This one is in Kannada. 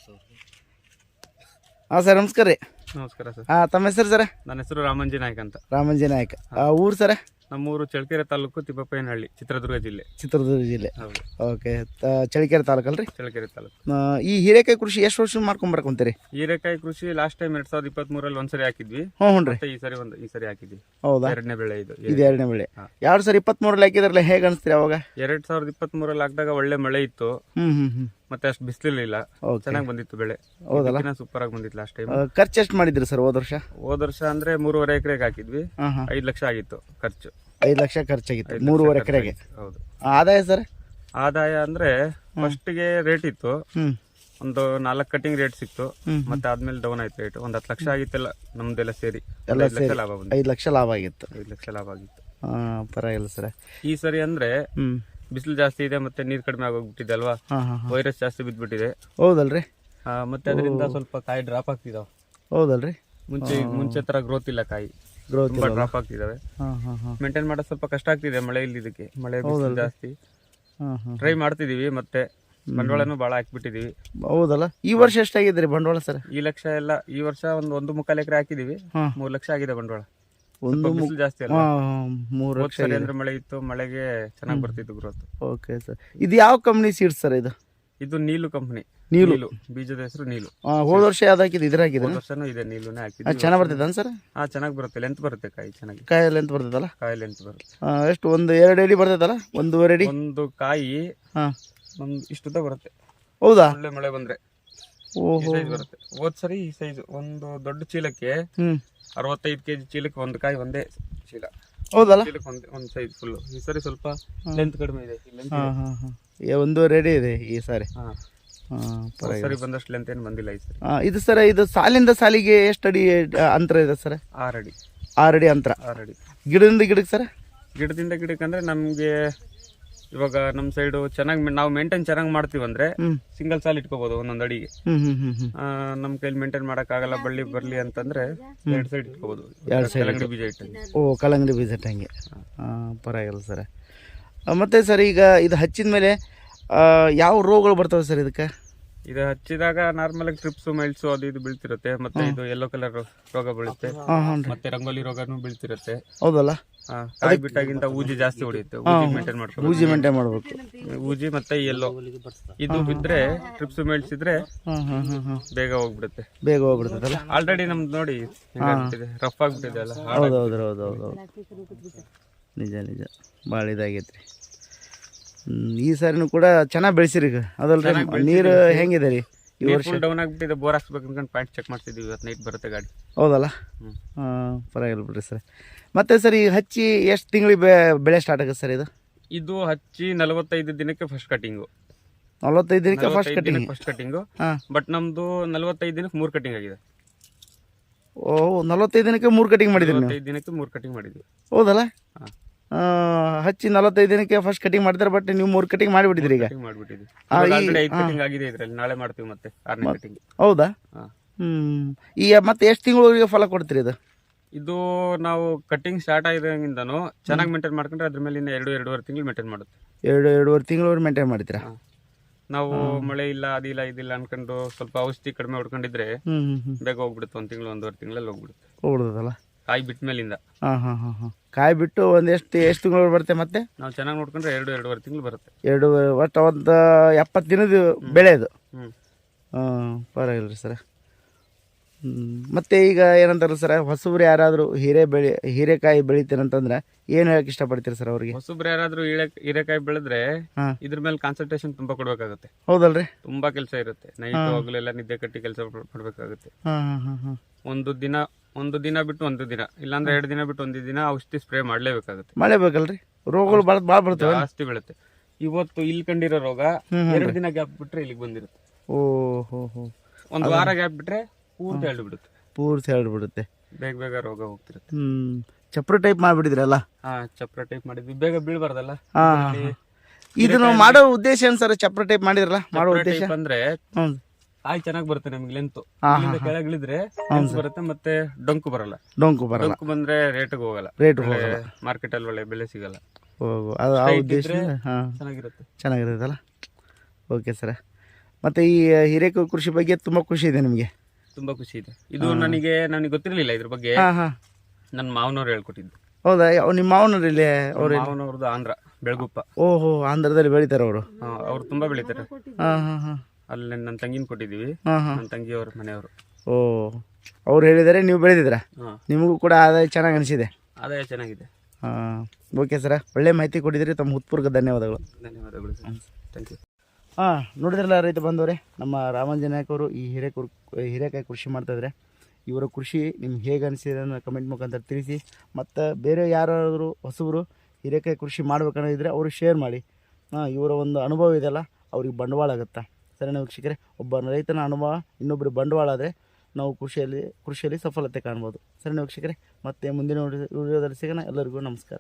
ಹಾಂ ಸರ್, ನಮಸ್ಕಾರ ರೀ. ನಮಸ್ಕಾರ ಸರ್. ತಮ್ಮ ಹೆಸರು ಸರ? ನನ್ನ ಹೆಸರು ರಾಮಂಜಿ ನಾಯ್ಕ ಅಂತ. ರಾಮಂಜಿ ನಾಯ್ಕ. ಊರು ಸರ? ನಮ್ಮೂರು ಚಳ್ಳಕೆರೆ ತಾಲೂಕು, ತಿಪ್ಪಪ್ಪಯ್ಯನಹಳ್ಳಿ, ಚಿತ್ರದುರ್ಗ ಜಿಲ್ಲೆ. ಚಿತ್ರದುರ್ಗ ಜಿಲ್ಲೆ. ಹೌದು. ಓಕೆ. ಚಳ್ಳಕೆರೆ ತಾಲೂಕಲ್ರಿ? ಚಳ್ಳಕೆರೆ ತಾಲೂಕು. ಈ ಹೀರೆಕಾಯಿ ಕೃಷಿ ಎಷ್ಟು ವರ್ಷ ಮಾಡ್ಕೊಂಬರ್ಕೊಂತೀರಿ? ಹೀರೆಕಾಯಿ ಕೃಷಿ ಲಾಸ್ಟ್ ಟೈಮ್ 2023 ಒಂದ್ಸರಿ ಹಾಕಿದ್ವಿ. ಹ್ಞೂ ರೀ. ಮತ್ತೆ ಈ ಸರಿ ಹಾಕಿದ್ವಿ. ಹೌದಾ? ಎರಡನೇ ಬೆಳೆ ಇದು. ಇದು ಎರಡನೇ ಬೆಳೆ. 2023 ಹಾಕಿದ್ರಲ್ಲ, ಹೇಗೆ ಅನಿಸ್ತೀರಿ ಅವಾಗ? 2023 ಹಾಕಿದಾಗ ಒಳ್ಳೆ ಮಳೆ ಇತ್ತು. ಮತ್ತೆ ಅಷ್ಟು ಬಿಸಿಲಿಲ್ಲ, ಚೆನ್ನಾಗಿ ಬಂದಿತ್ತು ಬೆಳೆ. ಹೌದಲ್ಲ? ಸೂಪರ್ ಆಗಿ ಬಂದಿತ್ತು ಲಾಸ್ಟ್ ಟೈಮ್. ಖರ್ಚು ಎಷ್ಟು ಮಾಡಿದ್ರಿ ಸರ್ ಹೋದ ವರ್ಷ? ಹೋದ ವರ್ಷ ಅಂದ್ರೆ 3.5 ಎಕರೆಗೆ ಹಾಕಿದ್ವಿ. 5 ಲಕ್ಷ ಆಗಿತ್ತು ಖರ್ಚು. 5 ಲಕ್ಷ ಖರ್ಚಾಗಿತ್ತು 3.5 ಎಕರೆಗೆ. ಹೌದು. ಆದಾಯ ಸರ್? ಆದಾಯ ಅಂದ್ರೆ ಫಸ್ಟ್ಗೆ ರೇಟ್ ಇತ್ತು, ಒಂದು 4 ಕಟಿಂಗ್ ರೇಟ್ ಸಿಕ್ತು. ಮತ್ತೆ ಆದ್ಮೇಲೆ ಡೌನ್ ಆಯ್ತು ರೇಟ್. ಒಂದು 10 ಲಕ್ಷ ಆಗಿತ್ತಲ್ಲ ನಮ್ದೆಲ್ಲ ಸೇರಿ. 5 ಲಕ್ಷ ಲಾಭ ಬಂತು. 5 ಲಕ್ಷ ಲಾಭ ಆಗಿತ್ತು. 5 ಲಕ್ಷ ಲಾಭ ಆಗಿತ್ತು. ಪರವಾಗಿಲ್ಲ ಸರ್. ಈ ಸರಿ ಅಂದ್ರೆ ಬಿಸಿಲು ಜಾಸ್ತಿ ಇದೆ, ಮತ್ತೆ ನೀರ್ ಕಡಿಮೆ ಆಗೋಗ್ಬಿಟ್ಟಿದೆ ಅಲ್ವಾ, ವೈರಸ್ ಜಾಸ್ತಿ ಬಿದ್ದ್ಬಿಟ್ಟಿದೆ. ಹೌದಲ್ರಿ? ಮತ್ತೆ ಅದರಿಂದ ಸ್ವಲ್ಪ ಕಾಯಿ ಡ್ರಾಪ್ ಆಗ್ತಿದಾವ. ಹೌದಲ್ರಿ? ಮುಂಚೆ ತರ ಗ್ರೋತ್ ಇಲ್ಲ, ಕಾಯಿ ತುಂಬಾ ಡ್ರಾಪ್ ಆಗ್ತಿದಾವೆ. ಮೇಂಟೈನ್ ಮಾಡೋದು ಸ್ವಲ್ಪ ಕಷ್ಟ ಆಗ್ತಿದೆ ಮಳೆ ಇಲ್ಲಿದ್ದಕ್ಕೆ. ಮಳೆ ಬಿಸಿಲು ಜಾಸ್ತಿ. ಟ್ರೈ ಮಾಡ್ತಿದೀವಿ, ಮತ್ತೆ ಬಂಡವಾಳನು ಬಹಳ ಹಾಕ್ಬಿಟ್ಟಿದೀವಿ. ಹೌದಲ್ಲ? ಈ ವರ್ಷ ಎಷ್ಟಾಗಿದ್ರಿ ಬಂಡವಾಳ ಸರ್? ಈ ವರ್ಷ ಒಂದು 1.25 ಎಕರೆ ಹಾಕಿದೀವಿ. 3 ಲಕ್ಷ ಆಗಿದೆ ಬಂಡವಾಳ. ಬಿಸಿಲು ಜಾಸ್ತಿ ಅಲ್ಲ, 3 ಲಕ್ಷ ಅಂದ್ರೆ ಮಳೆ ಇತ್ತು, ಮಳೆಗೆ ಚೆನ್ನಾಗಿ ಬರ್ತಿತ್ತು ಗ್ರೋತ್. Okay sir. ಇದು ಯಾವ ಕಂಪ್ನಿ ಸೀಡ್ಸ್ ಸರ್ ಇದು? ಇದು ನೀಲು ಕಂಪನಿ. ನೀಲು ಬೀಜದ ಹೆಸರು ನೀಲು. ಹೋದ ವರ್ಷ ಯಾವ್ದು ಹಾಕಿದ್ದು? ಇದ್ರ ಹಾಕಿದ್ರೆ? ಹೋದ ವರ್ಷನೂ ಇದೆ, ನೀಲುನೇ ಹಾಕಿದ್ದು. ಚೆನ್ನಾಗಿ ಬರ್ತೈತೆ ಸರ್? ಚೆನ್ನಾಗಿ ಬರುತ್ತೆ. ಲೆಂತ್ ಬರುತ್ತೆ ಕಾಯಿ, ಚೆನ್ನಾಗಿ ಕಾಯಿ ಲೆಂತ್ ಬರ್ತದಲ್ಲ? ಕಾಯಿ ಲೆಂತ್ ಬರುತ್ತೆ. ಎಷ್ಟು, 1-2 ಅಡಿ ಬರ್ತೈತಲ್ಲ? 1.5 ಅಡಿ ಒಂದು ಕಾಯಿ ಇಷ್ಟುದ್ದ ಬರುತ್ತೆ. ಹೌದಾ? ಒಳ್ಳೆ ಮಳೆ ಬಂದ್ರೆ ಬರುತ್ತೆ. ಹೋದ್ ಸರಿ ಈ ಸೈಜ್ ಒಂದು ದೊಡ್ಡ ಚೀಲಕ್ಕೆ 65 kg ಚೀಲಕ್ಕೆ ಒಂದು ಕಾಯಿ, ಒಂದೇ ಚೀಲ. ಹೌದಲ್ಲ? ಚೀಲಕ್ಕೆ ಒಂದು ಸೈಜ್ ಫುಲ್. ಈ ಸರಿ ಸ್ವಲ್ಪ ಲೆಂತ್ ಕಡಿಮೆ ಇದೆ. 1.5 ಅಡಿ ಇದೆ ಈ ಸಾರಿ. ಸರಿ ಬಂದಷ್ಟು ಲೆಂತ್ ಏನು ಬಂದಿಲ್ಲ ಈ ಸರಿ. ಇದು ಸರ್, ಇದು ಸಾಲಿಂದ ಸಾಲಿಗೆ ಎಷ್ಟು ಅಡಿ ಅಂತರ ಇದೆ ಸರ್? 6 ಅಡಿ. 6 ಅಡಿ ಅಂತರ. 6 ಅಡಿ. ಗಿಡದಿಂದ ಗಿಡಕ್ಕೆ ಸರ್? ಗಿಡದಿಂದ ಗಿಡಕ್ಕೆ ಅಂದ್ರೆ ನಮ್ಗೆ ಇವಾಗ ನಮ್ ಸೈಡ್ ಚೆನ್ನಾಗಿ ನಾವು ಮೇಂಟೈನ್ ಚೆನ್ನಾಗಿ ಮಾಡ್ತೀವಿ ಅಂದ್ರೆ ಸಿಂಗಲ್ ಸಾಲ್ ಇಟ್ಕೋಬಹುದು ಒಂದೊಂದು ಅಡಿಗೆ. ನಮ್ ಕೈಲಿ ಮೇಂಟೈನ್ ಮಾಡಕ್ ಆಗಲ್ಲ, ಬಳ್ಳಿ ಬರ್ಲಿ ಅಂತಂದ್ರೆ 2 ಸೈಡ್ ಇಟ್ಕೋಬಹುದು. ಕಲ್ಲಂಗಡಿ ಬೀಜ ಇಟ್ಟಂಗೆ. ಕಲ್ಲಂಗಡಿ ಬೀಜ ಇಟ್ಟಂಗೆ. ಪರವಾಗಿಲ್ಲ ಸರ್. ಮತ್ತೆ ಸರ್, ಈಗ ಇದು ಹಚ್ಚಿದ ಮೇಲೆ ಯಾವ ರೋಗಗಳು ಬರ್ತವೆ ಸರ್ ಇದಕ್ಕೆ? ಇದು ಹಚ್ಚಿದಾಗ ನಾರ್ಮಲ್ ಆಗಿ ಟ್ರಿಪ್ಸ್, ಮೈಲ್ಸ್ ಅದು ಇದು ಬೀಳ್ತಿರುತ್ತೆ. ಮತ್ತೆ ಇದು ಯೆಲ್ಲೋ ಕಲರ್ ರೋಗ ಬೀಳುತ್ತೆ. ಮತ್ತೆ ರಂಗೋಲಿ ರೋಗನೂ ಬೀಳ್ತಿರುತ್ತೆ. ಹೌದಲ್ಲ? ಕಾಯಿ ಬಿಟ್ಟಾಗಿಂದ ಊಜಿ ಜಾಸ್ತಿ ಹೊಡೆಯುತ್ತೆ. ಮೇಂಟೈನ್ ಮಾಡ್ಬೇಕು. ಊಜಿ ಮೇಂಟೈನ್ ಮಾಡ್ಬೇಕು. ಊಜಿ ಮತ್ತೆ ಯೆಲ್ಲೋ ಇದು ಬಿದ್ರೆ, ಟ್ರಿಪ್ಸ್ ಮೈಲ್ಸ್ ಇದ್ರೆ ಬೇಗ ಹೋಗ್ಬಿಡುತ್ತೆ. ಆಲ್ರೆಡಿ ನಮ್ದು ನೋಡಿ ರಫ್ ಆಗ್ಬಿಟ್ಟಿದೆ ಅಲ್ಲ. ಹೌದೌದು, ನಿಜ ಭಾಳ ಇದಾಗೈತ್ರಿ. ಈ ಸಾರಿನೂ ಕೂಡ ಚೆನ್ನಾಗಿ ಬೆಳೆಸಿರಿ ಅದಲ್ರಿ? ನೀರು ಹೆಂಗಿದೆ ರೀ ಈ ವರ್ಷ? ಡೌನ್ ಆಗ್ಬಿಟ್ಟಿದೆ. ಬೋರ್ ಹಾಕ್ಸ್ಬೇಕು ಅನ್ಕೊಂಡು ಪಾಯಿಂಟ್ ಚೆಕ್ ಮಾಡ್ತಿದ್ವಿ. ಇವತ್ತು ನೈಟ್ ಬರುತ್ತೆ ಗಾಡಿ. ಹೌದಲ್ಲ? ಪರವಾಗಿಲ್ಲ ಬಿಡ್ರಿ ಸರ್. ಮತ್ತೆ ಸರ್, ಈ ಹಚ್ಚಿ ಎಷ್ಟು ತಿಂಗಳಿಗೆ ಬೆಳೆ ಸ್ಟಾರ್ಟ್ ಆಗುತ್ತೆ ಸರ್ ಇದು? ಇದು ಹಚ್ಚಿ 45 ದಿನಕ್ಕೆ ಫಸ್ಟ್ ಕಟಿಂಗು. 45 ದಿನಕ್ಕೆ ಫಸ್ಟ್ ಕಟಿಂಗು. ಬಟ್ ನಮ್ದು 45 ದಿನಕ್ಕೆ 3 ಕಟಿಂಗ್ ಆಗಿದೆ. 45 ದಿನಕ್ಕೆ 3 ಕಟಿಂಗ್ ಮಾಡಿದ್ರಿ? 45 ದಿನಕ್ಕೆ 3 ಕಟಿಂಗ್ ಮಾಡಿದ್ವಿ. ಹೌದಲ್ಲ? ಹಚ್ಚಿ 45 ದಿನಕ್ಕೆ ಫಸ್ಟ್ ಕಟಿಂಗ್ ಮಾಡ್ತಾರೆ, ಬಟ್ ನೀವು 3 ಕಟಿಂಗ್ ಮಾಡಿಬಿಟ್ಟಿದ್ರಿ. ಈಗ ಮಾಡಿಬಿಟ್ಟಿದ್ವಿ. 5 ಕಟಿಂಗ್ ಆಗಿದೆ ಇದ್ರಲ್ಲಿ. ನಾಳೆ ಮಾಡ್ತೀವಿ ಮತ್ತೆ 6ನೇ ಕಟಿಂಗ್. ಹೌದಾ? ಈಗ ಮತ್ತೆ ಎಷ್ಟು ತಿಂಗಳಿಗೆ ಫಲ ಕೊಡ್ತೀರಿ ಇದು? ಇದು ನಾವು ಕಟಿಂಗ್ ಸ್ಟಾರ್ಟ್ ಆಗಿದಾಗಿಂದನು ಚೆನ್ನಾಗಿ ಮೇಂಟೈನ್ ಮಾಡ್ಕೊಂಡ್ರೆ ಅದ್ರ ಮೇಲೆ 2-2.5 ತಿಂಗಳು ಮೇಂಟೈನ್ ಮಾಡುತ್ತೆ. 2-2.5 ತಿಂಗಳು ಮೇಂಟೈನ್ ಮಾಡ್ತೀರಾ? ನಾವು ಮಳೆ ಇಲ್ಲ ಅದಿಲ್ಲ ಇದಿಲ್ಲ ಅನ್ಕೊಂಡು ಸ್ವಲ್ಪ ಔಷಧಿ ಕಡಿಮೆ ಹೊಡ್ಕೊಂಡಿದ್ರೆ ಬೇಗ ಹೋಗ್ಬಿಡುತ್ತೆ. 1 ತಿಂಗಳು 1.5 ತಿಂಗಳಲ್ಲಿ ಹೋಗ್ಬಿಡುತ್ತಲ್ಲ ಕಾಯಿ ಬಿಟ್ಟ ಮೇಲಿಂದ. ಕಾಯಿ ಬಿಟ್ಟು ಎಷ್ಟು ತಿಂಗಳು ಬರುತ್ತೆ? ಮತ್ತೆ ನಾವು ಚೆನ್ನಾಗಿ ನೋಡ್ಕೊಂಡ್ರೆ 2-2.5 ತಿಂಗಳು ಬರುತ್ತೆ. ಒಟ್ಟು ಒಂದು 70 ದಿನದ ಬೆಳೆ ಇದು. ಪರವಾಗಿಲ್ಲ ಸರ್. ಮತ್ತೆ ಈಗ ಏನಂತಾರೆ ಸರ್, ಹೊಸಬ್ರು ಯಾರಾದರೂ ಹೀರೆಕಾಯಿ ಬೆಳಿತೀರಂತಂದ್ರೆ ಏನು ಹೇಳಕ್ ಇಷ್ಟಪಡ್ತೀರಿ ಸರ್ ಅವ್ರಿಗೆ? ಹೊಸಬ್ರು ಯಾರಾದ್ರೂ ಹೀರೆಕಾಯಿ ಬೆಳೆದ್ರೆ ಇದ್ರ ಮೇಲೆ ಕಾನ್ಸಂಟ್ರೇಷನ್ ತುಂಬಾ ಕೊಡ್ಬೇಕಾಗುತ್ತೆ. ಹೌದಲ್ರಿ? ತುಂಬಾ ಕೆಲಸ ಇರುತ್ತೆ. ನೈಟ್ ಹೋಗ್ಲೆಲ್ಲ ನಿದ್ದೆ ಕಟ್ಟಿ ಕೆಲಸ ಮಾಡ್ಬೇಕಾಗುತ್ತೆ. ಒಂದು ದಿನ ಬಿಟ್ಟು ಒಂದು ದಿನ, ಇಲ್ಲಾಂದ್ರೆ 2 ದಿನ ಬಿಟ್ಟು 1 ದಿನ ಔಷಧಿ ಸ್ಪ್ರೇ ಮಾಡ್ಲೇಬೇಕಾಗುತ್ತೆ. ಮಾಡಲೇಬೇಕಲ್ರಿ? ರೋಗಗಳು ಭಾಳ ಬರ್ತವೆ, ಜಾಸ್ತಿ ಬೀಳುತ್ತೆ. ಇವತ್ತು ಇಲ್ಲಿ ಕಂಡಿರೋ ರೋಗ 2 ದಿನ ಗ್ಯಾಪ್ ಬಿಟ್ರೆ ಇಲ್ಲಿಗೆ ಬಂದಿರುತ್ತೆ. ಒಂದು ವಾರ ಗ್ಯಾಪ್ ಬಿಟ್ರೆ ಪೂರ್ತಿ ಹರಡ್ಬಿಡುತ್ತೆ. ಬೇಗ ರೋಗ ಹೋಗ್ತಿರುತ್ತೆ. ಚಪ್ರ ಟೈಪ್ ಮಾಡ್ಬಿಟ್ಟಿದ್ರಲ್ಲ? ಚಪ್ರ ಟೈಪ್ ಮಾಡಿದ್ವಿ, ಬೇಗ ಬೀಳ್ಬಾರ್ದಲ್ಲ. ಇದನ್ನ ಮಾಡೋ ಉದ್ದೇಶ ಏನ್ ಸರ್? ಚಪ್ರ ಟೈಪ್ ಮಾಡಿದ್ರಲ್ಲ, ಮಾಡೋ ಉದ್ದೇಶ ಅಂದ್ರೆ ಕಾಯಿ ಚೆನ್ನಾಗಿ ಬರುತ್ತೆ ನಮ್ಗೆ. ಲೆಂತು ಕೆಳಗಿಳಿದ್ರೆ ಬರುತ್ತೆ, ಮತ್ತೆ ಡೊಂಕು ಬರಲ್ಲ. ಡೊಂಕು ಬಂದ್ರೆ ರೇಟ್ ಹೋಗಲ್ಲ. ಮಾರ್ಕೆಟ್ ಅಲ್ಲಿ ಒಳ್ಳೆ ಬೆಲೆ ಸಿಗಲ್ಲ. ಉದ್ದೇಶ ಚೆನ್ನಾಗಿರುತ್ತಲ್ಲ? Okay sir. ಮತ್ತು ಈ ಹೀರೆಕಾಯಿ ಕೃಷಿ ಬಗ್ಗೆ ತುಂಬ ಖುಷಿ ಇದೆ ನಿಮಗೆ? ತುಂಬಾ ಖುಷಿ ಇದೆ. ಇದು ನನಗೆ ಗೊತ್ತಿರಲಿಲ್ಲ ಇದ್ರ ಬಗ್ಗೆ. ಹಾಂ ಹಾಂ. ನನ್ನ ಮಾವನವ್ರು ಹೇಳ್ಕೊಟ್ಟಿದ್ದು. ಹೌದಾ? ನಿಮ್ಮ ಮಾವನವ್ರು ಇಲ್ಲಿ? ಮಾವನವ್ರದ್ದು ಆಂಧ್ರ, ಬೆಳಗುಪ್ಪ. ಓಹೋ, ಆಂಧ್ರದಲ್ಲಿ ಬೆಳಿತಾರೆ ಅವರು? ಅವ್ರು ತುಂಬಾ ಬೆಳಿತಾರೆ. ಹಾಂ ಹಾಂ ಹಾಂ. ಅಲ್ಲಿ ನನ್ನ ತಂಗಿನ ಕೊಟ್ಟಿದ್ದೀವಿ. ಹಾಂ ಹಾಂ. ನನ್ನ ತಂಗಿಯವ್ರ ಮನೆಯವರು. ಓ, ಅವ್ರು ಹೇಳಿದ್ದಾರೆ, ನೀವು ಬೆಳೆದಿದ್ದೀರಾ? ಹಾಂ. ನಿಮಗೂ ಕೂಡ ಆದಾಯ ಚೆನ್ನಾಗಿ ಅನಿಸಿದೆ? ಆದಾಯ ಚೆನ್ನಾಗಿದೆ. ಹಾಂ, ಓಕೆ ಸರ, ಒಳ್ಳೆ ಮಾಹಿತಿ ಕೊಟ್ಟಿದ್ದೀರಿ. ತಮ್ಮ ಹೃತ್ಪೂರ್ವಕ ಧನ್ಯವಾದಗಳು. ಧನ್ಯವಾದಗಳು ಸರ್. Thank you. ಹಾಂ, ನೋಡಿದ್ರಲ್ಲ ರೈತ ಬಂದವರೇ, ನಮ್ಮ ರಾಮಾಂಜನ ನಾಯಕ್ ಅವರು ಈ ಹೀರೆಕಾಯಿ ಕೃಷಿ ಮಾಡ್ತಾಯಿದ್ರೆ, ಇವರ ಕೃಷಿ ನಿಮ್ಗೆ ಹೇಗೆ ಅನಿಸಿದೆ ಅನ್ನೋ ಕಮೆಂಟ್ ಮುಖಾಂತರ ತಿಳಿಸಿ. ಮತ್ತು ಬೇರೆ ಯಾರಾದರೂ ಹೊಸಬರು ಹೀರೆಕಾಯಿ ಕೃಷಿ ಮಾಡ್ಬೇಕನ್ನೋದಿದ್ರೆ ಅವ್ರಿಗೆ ಶೇರ್ ಮಾಡಿ. ಇವರ ಒಂದು ಅನುಭವ ಇದೆಯಲ್ಲ, ಅವ್ರಿಗೆ ಬಂಡವಾಳ ಆಗುತ್ತಾ. ಸರಿನಾ ವೀಕ್ಷಕರೇ? ಒಬ್ಬ ರೈತನ ಅನುಭವ ಇನ್ನೊಬ್ಬರು ಬಂಡವಾಳ ಆದರೆ ನಾವು ಕೃಷಿಯಲ್ಲಿ ಸಫಲತೆ ಕಾಣ್ಬೋದು. ಸರಿನಾ ವೀಕ್ಷಕರೇ? ಮತ್ತೆ ಮುಂದಿನ ವಿಡಿಯೋದಲ್ಲಿ ಸಿಗೋಣ. ಎಲ್ಲರಿಗೂ ನಮಸ್ಕಾರ.